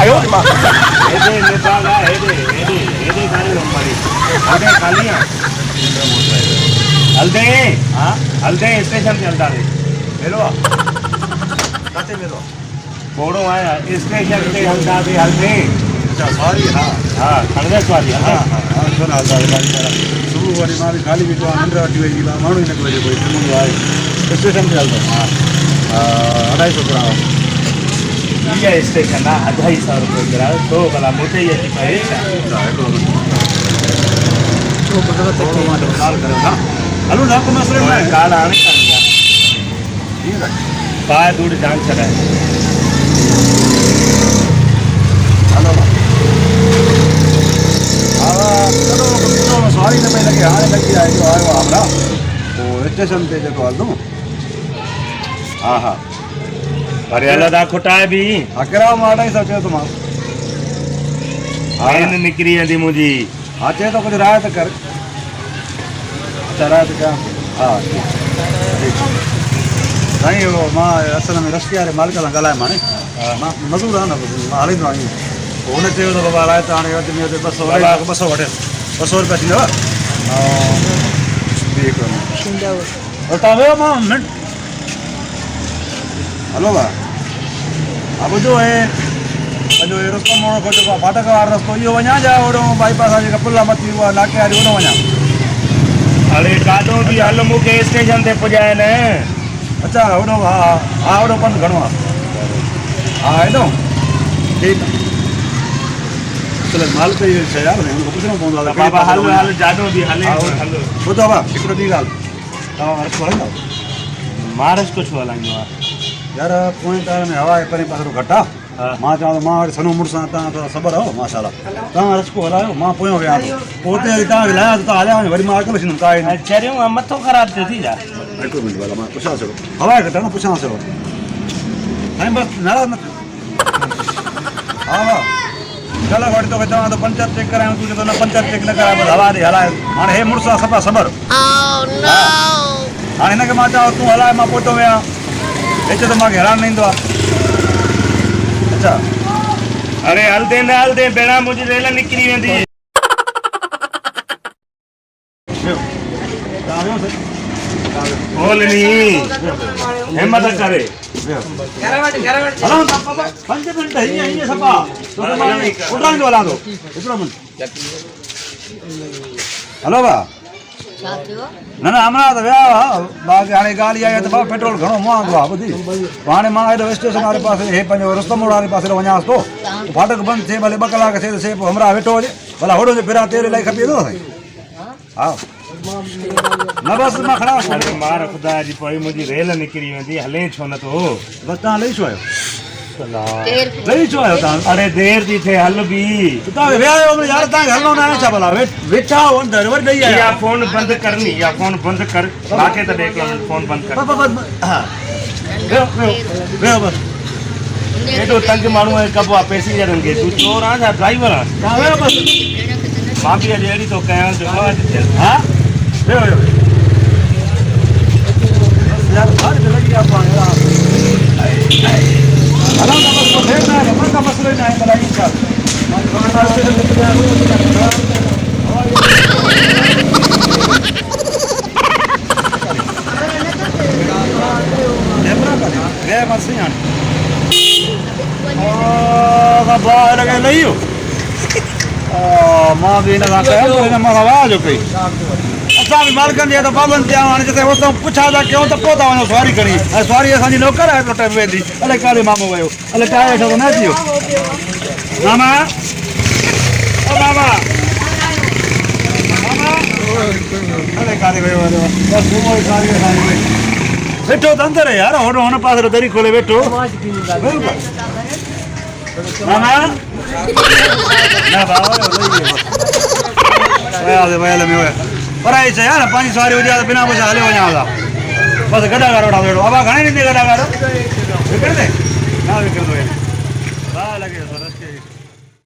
आयो मां हेॾे नेपाल आहे हेॾे गाड़ी नंबरी हलदे खाली हलदे हां हलदे स्टेशन ते हलदासीं मेलो काथे मेलो घोड़ो आया स्टेशन ते हलदासीं हलदे अच्छा सॉरी हां हा खणदे सवारी हां हां सुन हलदासीं सुबह वरी मां बि खाली बीठो आहियां निंड अची वई माण्हू ई न पियो कोई सुम्हंदो आहे स्टेशन ते हलंदो हा 250 किरायो इहा स्टेशन आहे 250 रुपये किरायो थो भला मूंखे ई अची पए छा हलो ना को मसलो न आहे काल हाणे करणी आहे ठीक आहे पाए दूर जान छॾाए हलो हा चलो सॉरी न पई लॻे हाणे लॻी आहे जो आयो आहे हमरा पोइ स्टेशन ते जेको हलंदो हा हा वरी हलंदा खुटाए बि हा किरायो मां 250 चयो थो मां ट्रेन निकिरी वेंदी मुंहिंजी हा चए थो कुझु रायत कर अच्छा रायत कयां हा साईं उहो मां असल में रस्ते वारे मालिक सां ॻाल्हायमि हाणे मां मज़दूर आहे न मां हलींदो आहियां पोइ हुन चयो त बाबा रायत हाणे वधि में वधि 200 वठे 200 रुपया थींदव ऐं तव्हां वियो मां मिंट हलो भाउ हा ॿुधो हे पंहिंजो इहो रस्तो मोड़ो खोटो आहे फाटक वारो रस्तो इहो वञा या ओॾो बाईपास आहे जेका पुल आहे मथी उहा नाके वारी ओॾो वञा अरे काॾो बि हल मूंखे स्टेशन ते पुॼाए न अच्छा ओॾो हा हा ओॾो पंधु घणो आहे हा हेॾो ठीकु आहे चलो माल त इहो शइ आहे हुनखे पुछणो पवंदो आहे बाबा हल हल जाॾो बि हले हलो ॿुधो भाउ हिकिड़ो ॿी ॻाल्हि तव्हां रस्तो हलाईंदव महाराष्ट्र छो हलाईंदो आहे यार पोइ तार में हवा परे पासो घटि आहे मां चवां थो मां वटि सनो मुड़ुसु आहे तव्हां थोरा सबर आहियो माशाला तव्हां रस्को हलायो मां पोयां विया थो पोइ हुते वरी तव्हांखे लाहियां त तव्हां हलिया वञो वरी मां अकेलो थींदुमि काई चरियूं मथो ख़राबु थियो थी जा हिकिड़ो मिंट भला मां पुछां थो हवा घटि आहे न पुछां थो साईं बसि नाराज़ न हा हा चलो वठी तोखे चवां थो पंचर चेक करायूं तूं चए थो न पंचर चेक न कराए बसि हवा ॾे हलाए हाणे हे मुड़ुसु आहे सफ़ा सबर हाणे हिनखे मां चवां तूं हलाए मां पोइ थो विया हे चए थो मूंखे हैरान न ईंदो आहे अच्छा अरे हलदे न हलदे भेणा मुंहिंजी रेल निकिरी वेंदी बोलनी हिम्मत करे हलो 5 मिंट हीअं सफ़ा उॾाईंदो हलां थो हिकिड़ो मिंट हलो भाउ न न अमरा त विया हुआ बाक़ी हाणे ॻाल्हि इहा आहे त भाउ पेट्रोल घणो महांगो आहे ॿुधी हाणे मां हेॾो स्टेशन वारे पासे हे पंहिंजो रस्तो मोड़ वारे पासे वञांसि थो फाटक बंदि थिए भले 2 कलाक थिए त थिए पोइ हमरा वेठो हुजे भला होॾो जे फिरां तेल इलाही खपी वेंदो साईं हा न बसि मां खणा मार ख़ुदा जी पई मुंहिंजी रेल निकिरी वेंदी हले छो नथो बसि तव्हां लही छो आहियो लही छो आहियो तव्हां अरे देर थी थिए हल बि तव्हां विया आहियो यार तव्हांखे हलणो न आहे छा भला वेठा हो अंदरि वरी ॾेई आया फोन बंदि करनी या फोन बंदि कर बाक़ी त ॾे फोन बंदि कर हा वियो बसि एॾो तंग माण्हू आहे कबो आहे पैसेंजरनि खे तूं चोर आहे छा ड्राइवर आहे तव्हां वियो बसि मां बि अॼु अहिड़ी थो कयां हा वियो वियो यार सारी त लॻी आहे हलो न बसि देर न आहे मन का मसलो ई न आहे भला ई छा गए मसी हाणे लॻे लही वियो मां बि हिन सां कयां हिन मां आवाज़ कई असां बि मालिकनि जी त पाबंदी थिया हाणे जिते उतां पुछा था कयूं त पोइ था वञो सवारी खणी ऐं सवारी असांजी नौकर आहे टाइम वेंदी अलाए काॾे मामो वियो अलाए टायर वेठो त न अची वियो मामा ओ मामा मामा अलाए काॾे वियो बसि घुमो सवारी असांजी वेठो त अंदरि यार होॾो हुन पासे दरी खोले वेठो मामा न बाबा वयल में पर आई शइ आहे न पंहिंजी सवारी हुजे त बिना पुछा हले वञा था बसि गॾागार वठा वेठो बाबा घणे ॾींदे गॾागार विकिणंदे न विकिणंदो हा लॻे थो रस्ते